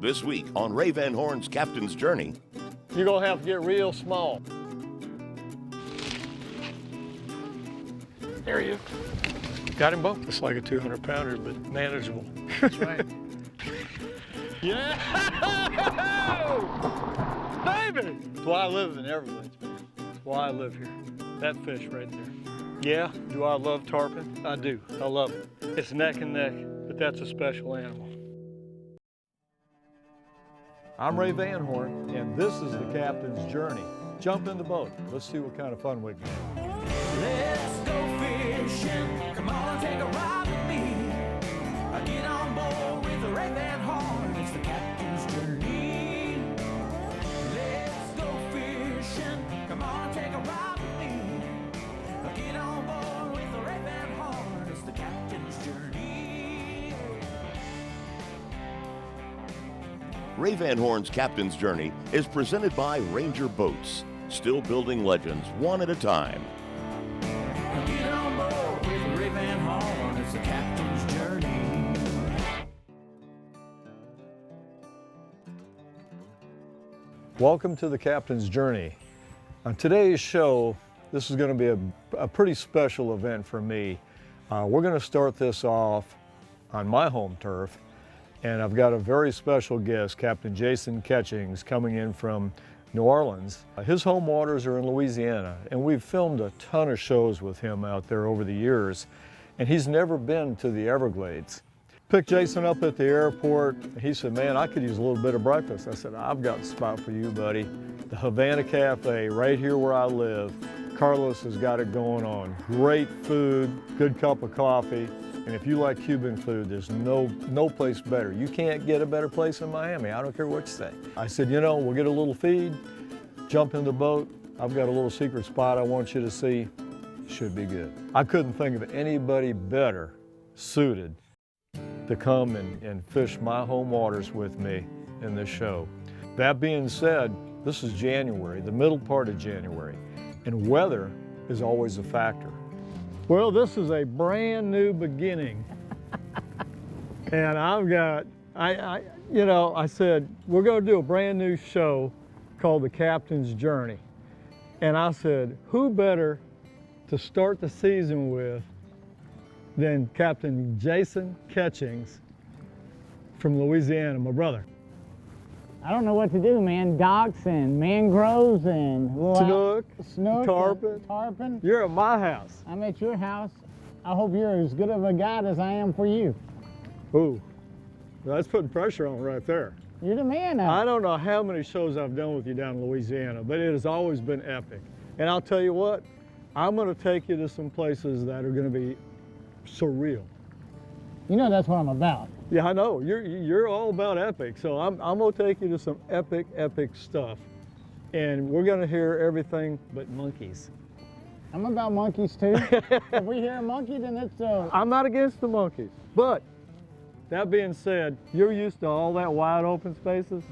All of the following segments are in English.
This week on Ray Van Horn's Captain's Journey. You're gonna have to get real small. There you go. Got him both. It's like a 200-pounder, but manageable. That's right. Yeah! Baby! That's why I live in Everglades, man. That's why I live here. That fish right there. Yeah, do I love tarpon? I do. I love it. It's neck and neck, but that's a special animal. I'm Ray Van Horn, and this is the Captain's Journey. Jump in the boat. Let's see what kind of fun we can have. Let's go fishing. Come on and take a ride with me. Get on board with Ray Van Horn. It's the Captain's Journey. Let's go fishing. Come on and take a ride with me. Get on board with Ray Van Horn. It's the Captain's Journey. Ray Van Horn's Captain's Journey is presented by Ranger Boats, still building legends one at a time. Get on board with Ray Van Horn. It's the Captain's Journey. Welcome to the Captain's Journey. On today's show, this is going to be a pretty special event for me. We're going to start this off on my home turf, and I've got a very special guest, Captain Jason Ketchings, coming in from New Orleans. His home waters are in Louisiana, and we've filmed a ton of shows with him out there over the years, and he's never been to the Everglades. Picked Jason up at the airport, and he said, man, I could use a little bit of breakfast. I said, I've got a spot for you, buddy. The Havana Cafe, right here where I live. Carlos has got it going on. Great food, good cup of coffee, and if you like Cuban food, there's no place better. You can't get a better place in Miami. I don't care what you say. I said, you know, we'll get a little feed, jump in the boat. I've got a little secret spot I want you to see. Should be good. I couldn't think of anybody better suited to come and fish my home waters with me in this show. That being said, this is January, the middle part of January, and weather is always a factor. Well, this is a brand new beginning. And I've got, I said, we're gonna do a brand new show called The Captain's Journey. And I said, who better to start the season with than Captain Jason Ketchings from Louisiana, my brother. I don't know what to do, man. Docks and mangroves and Snook, tarpon. You're at my house. I'm at your house. I hope you're as good of a guide as I am for you. Ooh, that's putting pressure on right there. You're the man now. I don't know how many shows I've done with you down in Louisiana, but it has always been epic. And I'll tell you what, I'm gonna take you to some places that are gonna be surreal. You know that's what I'm about. Yeah, I know. You're all about epic. So I'm gonna take you to some epic stuff. And we're gonna hear everything but monkeys. I'm about monkeys too. If we hear a monkey, then it's I'm not against the monkeys. But that being said, you're used to all that wide open spaces.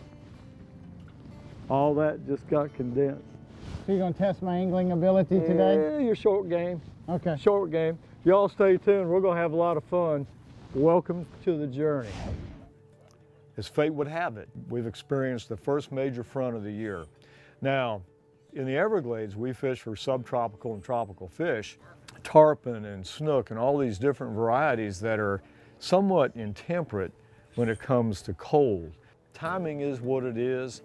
All that just got condensed. So you're gonna test my angling ability today? Yeah, you're short game. Okay. Short game. Y'all stay tuned. We're gonna have a lot of fun. Welcome to the journey. As fate would have it, we've experienced the first major front of the year. Now, in the Everglades, we fish for subtropical and tropical fish, tarpon and snook and all these different varieties that are somewhat intemperate when it comes to cold. Timing is what it is,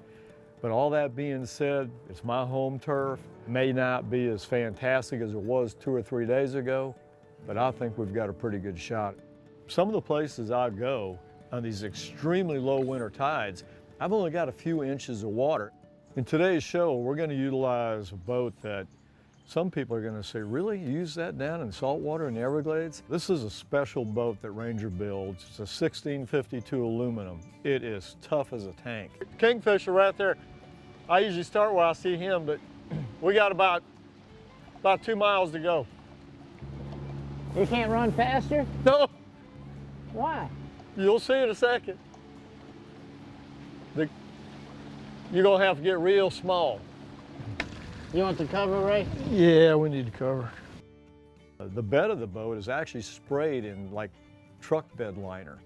but all that being said, it's my home turf. It may not be as fantastic as it was 2 or 3 days ago, but I think we've got a pretty good shot. Some of the places I go on these extremely low winter tides, I've only got a few inches of water. In today's show, we're going to utilize a boat that some people are going to say, really, you use that down in saltwater in the Everglades? This is a special boat that Ranger builds. It's a 1652 aluminum. It is tough as a tank. Kingfisher right there. I usually start where I see him, but we got about 2 miles to go. You can't run faster? No. Why? You'll see in a second. You're gonna have to get real small. You want the cover, Ray? Yeah, we need to cover. The bed of the boat is actually sprayed in like truck bed liner.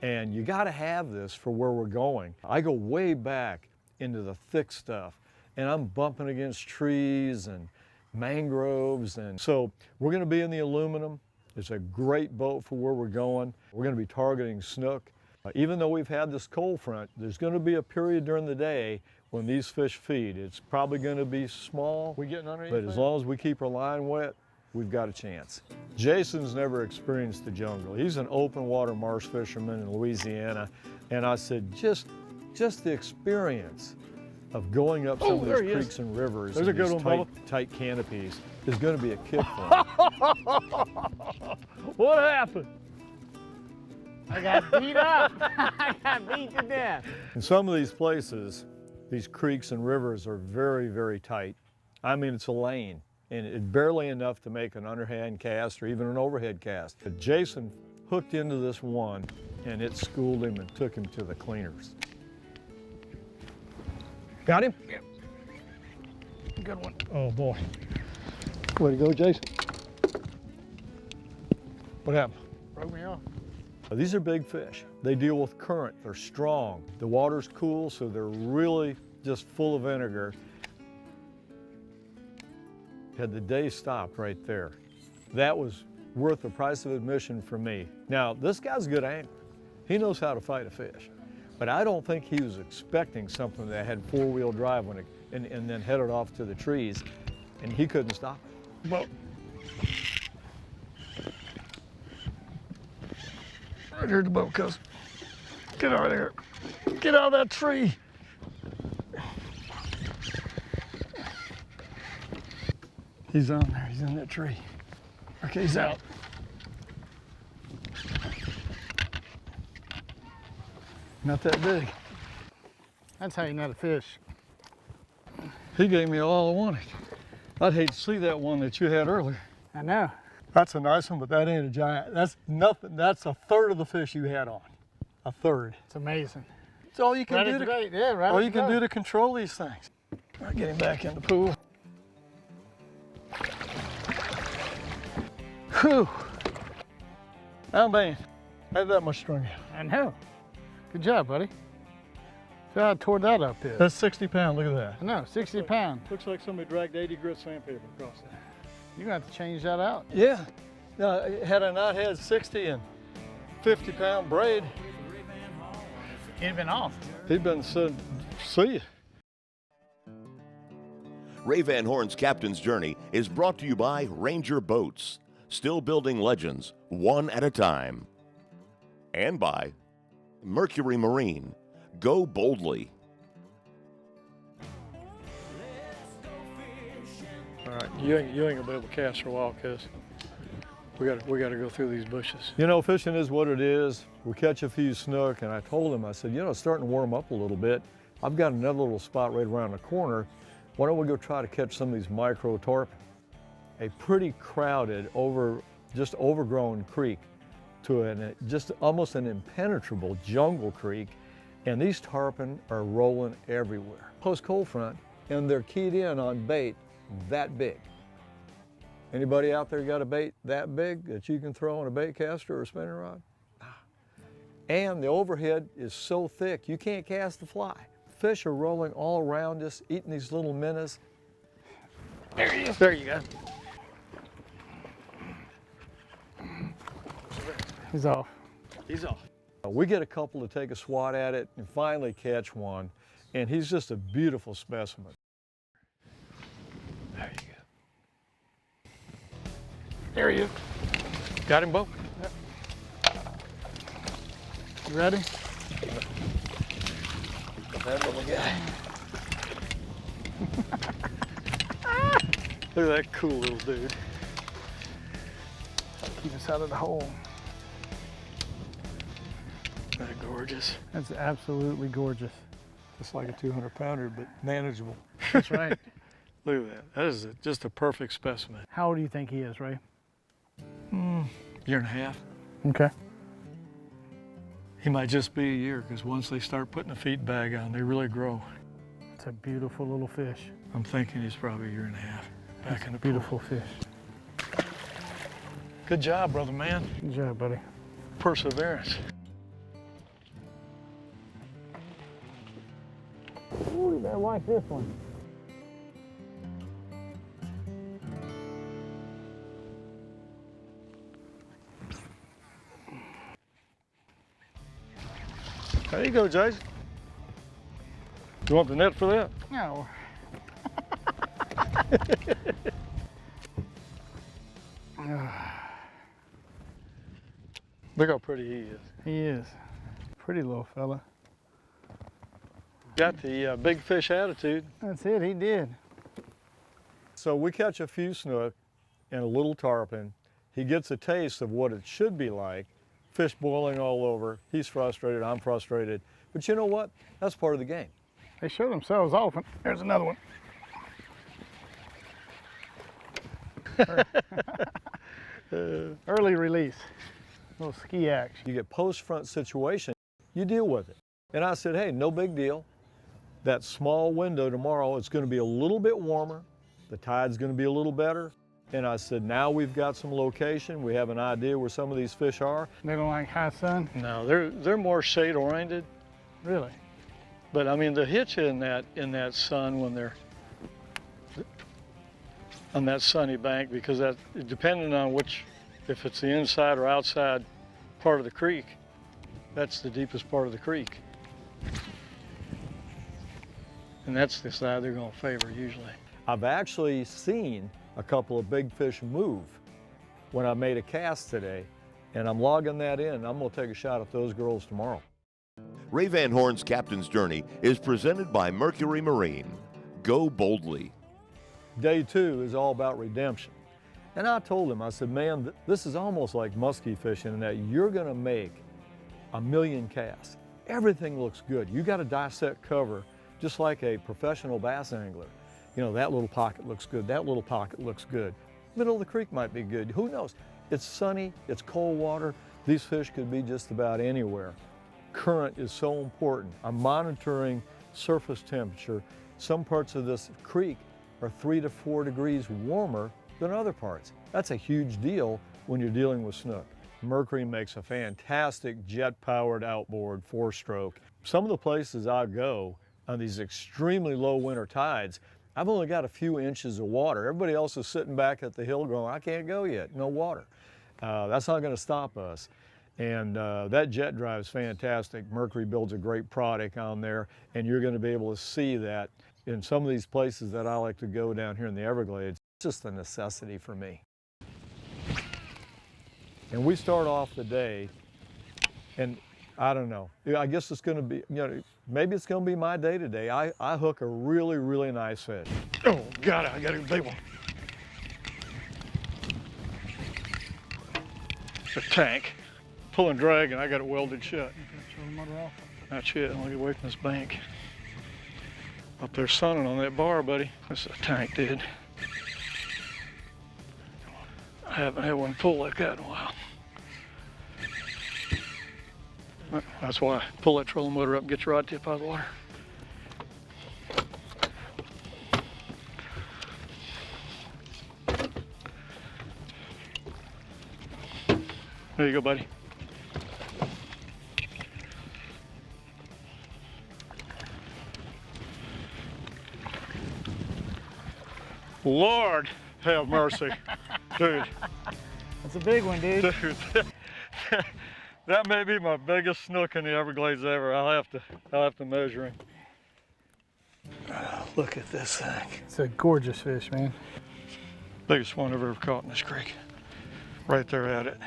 And you gotta have this for where we're going. I go way back into the thick stuff, and I'm bumping against trees and mangroves. And so we're gonna be in the aluminum. It's a great boat for where we're going. We're gonna be targeting snook. Even though we've had this cold front, there's gonna be a period during the day when these fish feed. It's probably gonna be small, We getting underneath but as there? long as we keep our line wet, we've got a chance. Jason's never experienced the jungle. He's an open water marsh fisherman in Louisiana. And I said, just the experience of going up some of there these he is. creeks and rivers There's and a good these one, tight canopies is gonna be a kick for him. What happened? I got beat up. I got beat to death. In some of these places, these creeks and rivers are very, very tight. I mean, it's a lane, and it's barely enough to make an underhand cast or even an overhead cast. But Jason hooked into this one, and it schooled him and took him to the cleaners. Got him? Yep. Good one. Oh boy. Way to go, Jason. What happened? Broke me off. These are big fish. They deal with current, they're strong. The water's cool, so they're really just full of vinegar. Had the day stopped right there. That was worth the price of admission for me. Now, this guy's a good angler. He knows how to fight a fish. But I don't think he was expecting something that had four-wheel drive when and then headed off to the trees, and he couldn't stop it. Well, right here at the boat, cuz. Get out of there. Get out of that tree. He's on there. He's in that tree. Okay, he's out. Not that big. That's how you net a fish. He gave me all I wanted. I'd hate to see that one that you had earlier. I know. That's a nice one, but that ain't a giant. That's nothing. That's a third of the fish you had on. A third. It's amazing. It's all you can Ready do to to bait, yeah, ready all to you can go. do to control these things. All right, get him back in the pool. Whew. How bad? I had that much string out. I know. Good job, buddy. See how I tore that up there? That's 60 pounds. Look at that. I know, 60 pounds. Looks like somebody dragged 80 grit sandpaper across that. You're gonna have to change that out. Yeah. Had I not had 60 and 50 pound braid, He'd been off. he'd been said, see ya. Ray Van Horn's Captain's Journey is brought to you by Ranger Boats, still building legends one at a time. And by Mercury Marine, go boldly. All right, you ain't gonna be able to cast for a while, cuz we gotta go through these bushes. You know, fishing is what it is. We catch a few snook, and I told him, I said, you know, it's starting to warm up a little bit. I've got another little spot right around the corner. Why don't we go try to catch some of these micro tarpon? A pretty crowded, just overgrown creek to just almost an impenetrable jungle creek, and these tarpon are rolling everywhere. Post cold front, and they're keyed in on bait that big. Anybody out there got a bait that big that you can throw on a bait caster or a spinning rod? And the overhead is so thick you can't cast the fly. Fish are rolling all around us, eating these little minnows. There he is. There you go. He's off. He's off. We get a couple to take a swat at it and finally catch one, and he's just a beautiful specimen. There you go. There he is. Got him, Bo? You ready? That little guy. Look at that cool little dude. Keep us out of the hole. Isn't that gorgeous? That's absolutely gorgeous. Just like a 200 pounder, but manageable. That's right. Look at that. That is just a perfect specimen. How old do you think he is, Ray? Year and a half. Okay. He might just be a year, because once they start putting a feed bag on, they really grow. It's a beautiful little fish. I'm thinking he's probably a year and a half. Back in the pool. Beautiful fish. Good job, brother man. Good job, buddy. Perseverance. Ooh, you better watch this one. There you go, Jason. You want the net for that? No. Look how pretty he is. He is. Pretty little fella. Got the big fish attitude. That's it, he did. So we catch a few snook and a little tarpon. He gets a taste of what it should be like. Fish boiling all over. He's frustrated, I'm frustrated. But you know what? That's part of the game. They show themselves off. There's another one. Early release. Little ski action. You get post-front situation, you deal with it. And I said, hey, no big deal. That small window tomorrow, it's going to be a little bit warmer. The tide's going to be a little better. And I said, now we've got some location. We have an idea where some of these fish are. They don't like high sun? No, they're more shade oriented. Really? But I mean, the hitch in that sun when they're on that sunny bank, because that, depending on which, if it's the inside or outside part of the creek, that's the deepest part of the creek. And that's the side they're going to favor usually. I've actually seen a couple of big fish move when I made a cast today, and I'm logging that in. I'm going to take a shot at those girls tomorrow. Ray Van Horn's Captain's Journey is presented by Mercury Marine. Go boldly. Day 2 is all about redemption. And I told him, I said, man, this is almost like muskie fishing in that you're going to make 1,000,000 casts. Everything looks good. You got to dissect cover just like a professional bass angler. You know, that little pocket looks good, that little pocket looks good. Middle of the creek might be good, who knows? It's sunny, it's cold water. These fish could be just about anywhere. Current is so important. I'm monitoring surface temperature. Some parts of this creek are 3 to 4 degrees warmer than other parts. That's a huge deal when you're dealing with snook. Mercury makes a fantastic jet-powered outboard 4-stroke. Some of the places I go on these extremely low winter tides, I've only got a few inches of water. Everybody else is sitting back at the hill going, I can't go yet, no water. That's not going to stop us. And that jet drive is fantastic. Mercury builds a great product on there, and you're going to be able to see that in some of these places that I like to go down here in the Everglades. It's just a necessity for me. And we start off the day, and I don't know, I guess it's going to be, you know, maybe it's going to be my day today. I hook a really, really nice fish. Oh, God, I got a big one. It's a tank. Pulling drag, and I got it welded shut. That's it. I'm gonna get away from this bank. Up there sunning on that bar, buddy. This is a tank, dude. I haven't had one pull like that in a while. That's why I pull that trolling motor up and get your rod tip out of the water. There you go, buddy. Lord have mercy, dude. That's a big one, dude. Dude, that may be my biggest snook in the Everglades ever. I'll have to measure him. Oh, look at this thing. It's a gorgeous fish, man. Biggest one I've ever caught in this creek. Right there at it.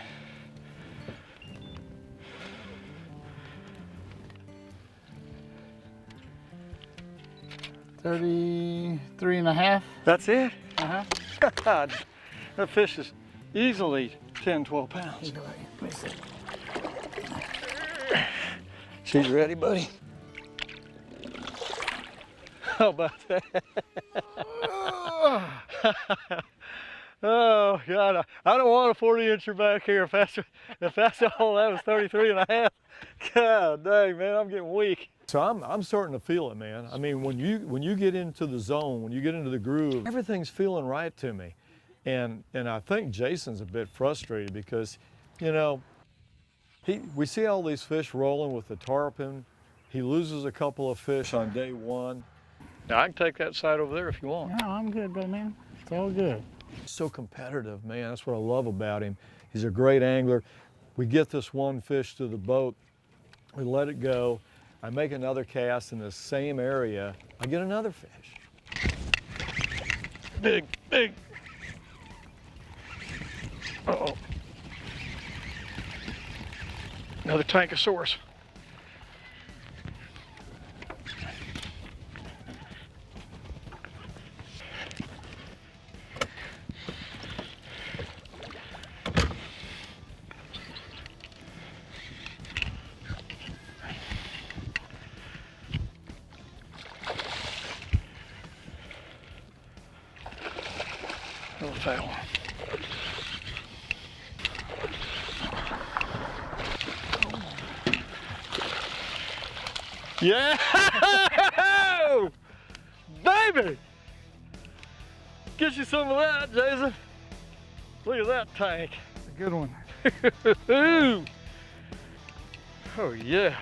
$33.5. That's it? Uh-huh. God, that fish is easily 10, 12 pounds. Let me see. She's ready, buddy. How about that? Oh, God, I don't want a 40-incher back here. If that's all that was 33.5. God dang, man, I'm getting weak. So I'm starting to feel it, man. I mean, when you get into the zone, when you get into the groove, everything's feeling right to me. And I think Jason's a bit frustrated because, you know, we see all these fish rolling with the tarpon. He loses a couple of fish on day 1. Now, I can take that side over there if you want. No, I'm good, brother man. It's all good. So competitive, man. That's what I love about him. He's a great angler. We get this one fish to the boat, we let it go. I make another cast in the same area. I get another fish. Big, big. Uh-oh. Another Tankosaurus. Little fat one. Yeah! Baby! Get you some of that, Jason. Look at that tank. It's a good one. Oh, yeah.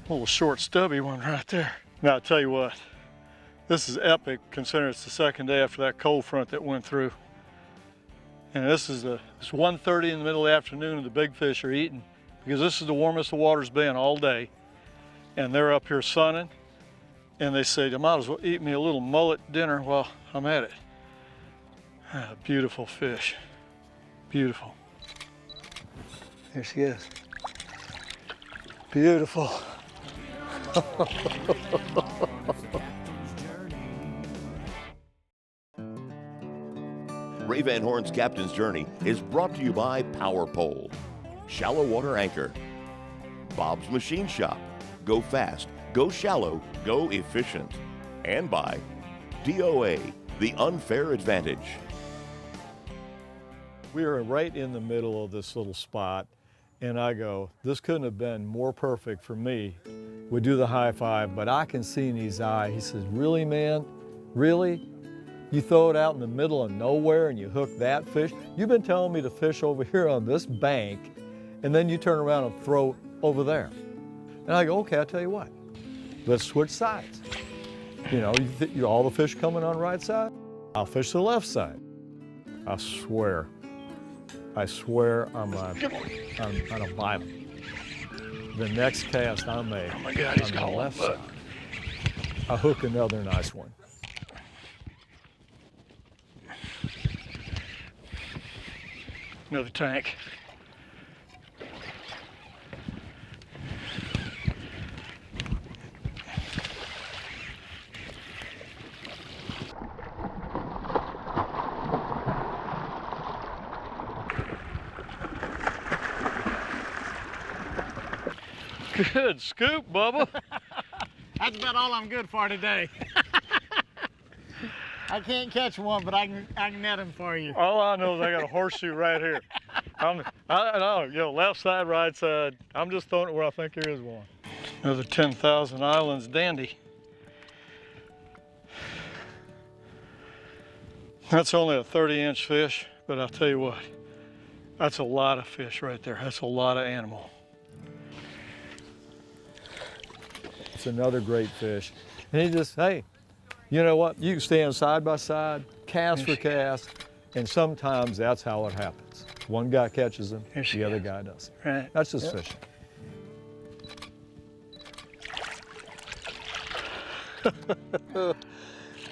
Little short, stubby one right there. Now, I'll tell you what, this is epic considering it's the second day after that cold front that went through. And it's 1:30 in the middle of the afternoon and the big fish are eating because this is the warmest the water's been all day. And they're up here sunning and they say, I might as well eat me a little mullet dinner while I'm at it. Ah, beautiful fish, beautiful. Here she is. Beautiful. Ray Van Horn's Captain's Journey is brought to you by Power Pole, Shallow Water Anchor, Bob's Machine Shop, go fast, go shallow, go efficient, and by DOA, the unfair advantage. We are right in the middle of this little spot, and I go, this couldn't have been more perfect for me. We do the high five, but I can see in his eye, he says, really, man? Really? You throw it out in the middle of nowhere and you hook that fish? You've been telling me to fish over here on this bank, and then you turn around and throw over there. And I go, okay, I'll tell you what, let's switch sides. You know, all the fish coming on the right side, I'll fish the left side. I swear on a Bible. The next cast I make on the left side, I hook another nice one. Another tank. Good scoop, Bubba. That's about all I'm good for today. I can't catch one, but I can net him for you. All I know is I got a horseshoe right here. I know, you know, left side, right side. I'm just throwing it where I think there is one. Another 10,000 Islands dandy. That's only a 30-inch fish, but I'll tell you what, that's a lot of fish right there. That's a lot of animal. It's another great fish. And he just, hey, you know what? You can stand side by side, cast for cast, and sometimes that's how it happens. One guy catches them, the other guy doesn't. Right. That's just fishing.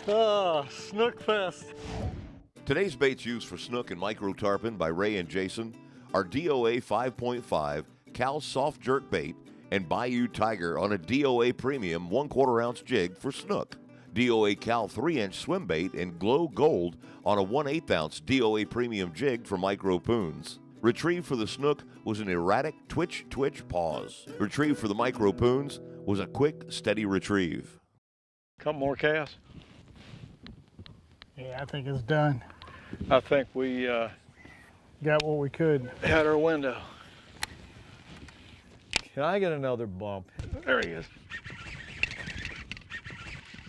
Oh, Snook Fest. Today's baits used for Snook and Micro tarpon by Ray and Jason are DOA 5.5 Cal Soft Jerk Bait and Bayou Tiger on a DOA Premium 1/4 ounce jig for Snook. DOA Cal 3-inch swim bait and Glow Gold on a 1/8 ounce DOA Premium jig for Micro Poons. Retrieved for the Snook was an erratic twitch pause. Retrieved for the Micro Poons was a quick, steady retrieve. Couple more casts. Yeah, I think it's done. I think we Got what we could. had our window. Can I get another bump? There he is.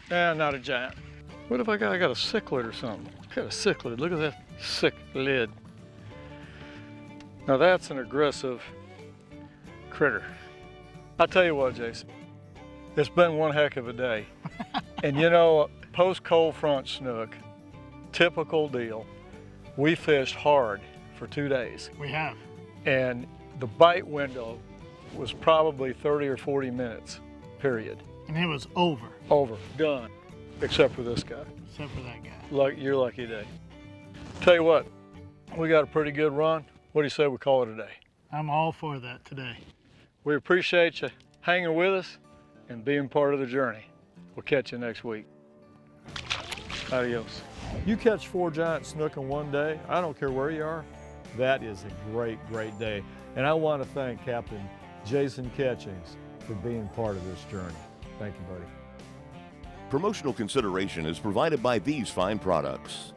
Not a giant. What if I got a cichlid or something? Got a cichlid. Look at that cichlid. Now that's an aggressive critter. I'll tell you what, Jason. It's been one heck of a day. And you know, post cold front snook, typical deal. We fished hard for 2 days. We have. And the bite window was probably 30 or 40 minutes, period. And it was over, Over, done, except for this guy. except for that guy. Your lucky day. Tell you what, we got a pretty good run. What do you say we call it a day? I'm all for that today. We appreciate you hanging with us and being part of the journey. We'll catch you next week. Adios. You catch 4 giant snook in one day, I don't care where you are, that is a great, great day. And I want to thank Captain Jason Catchings for being part of this journey. Thank you, buddy. Promotional consideration is provided by these fine products.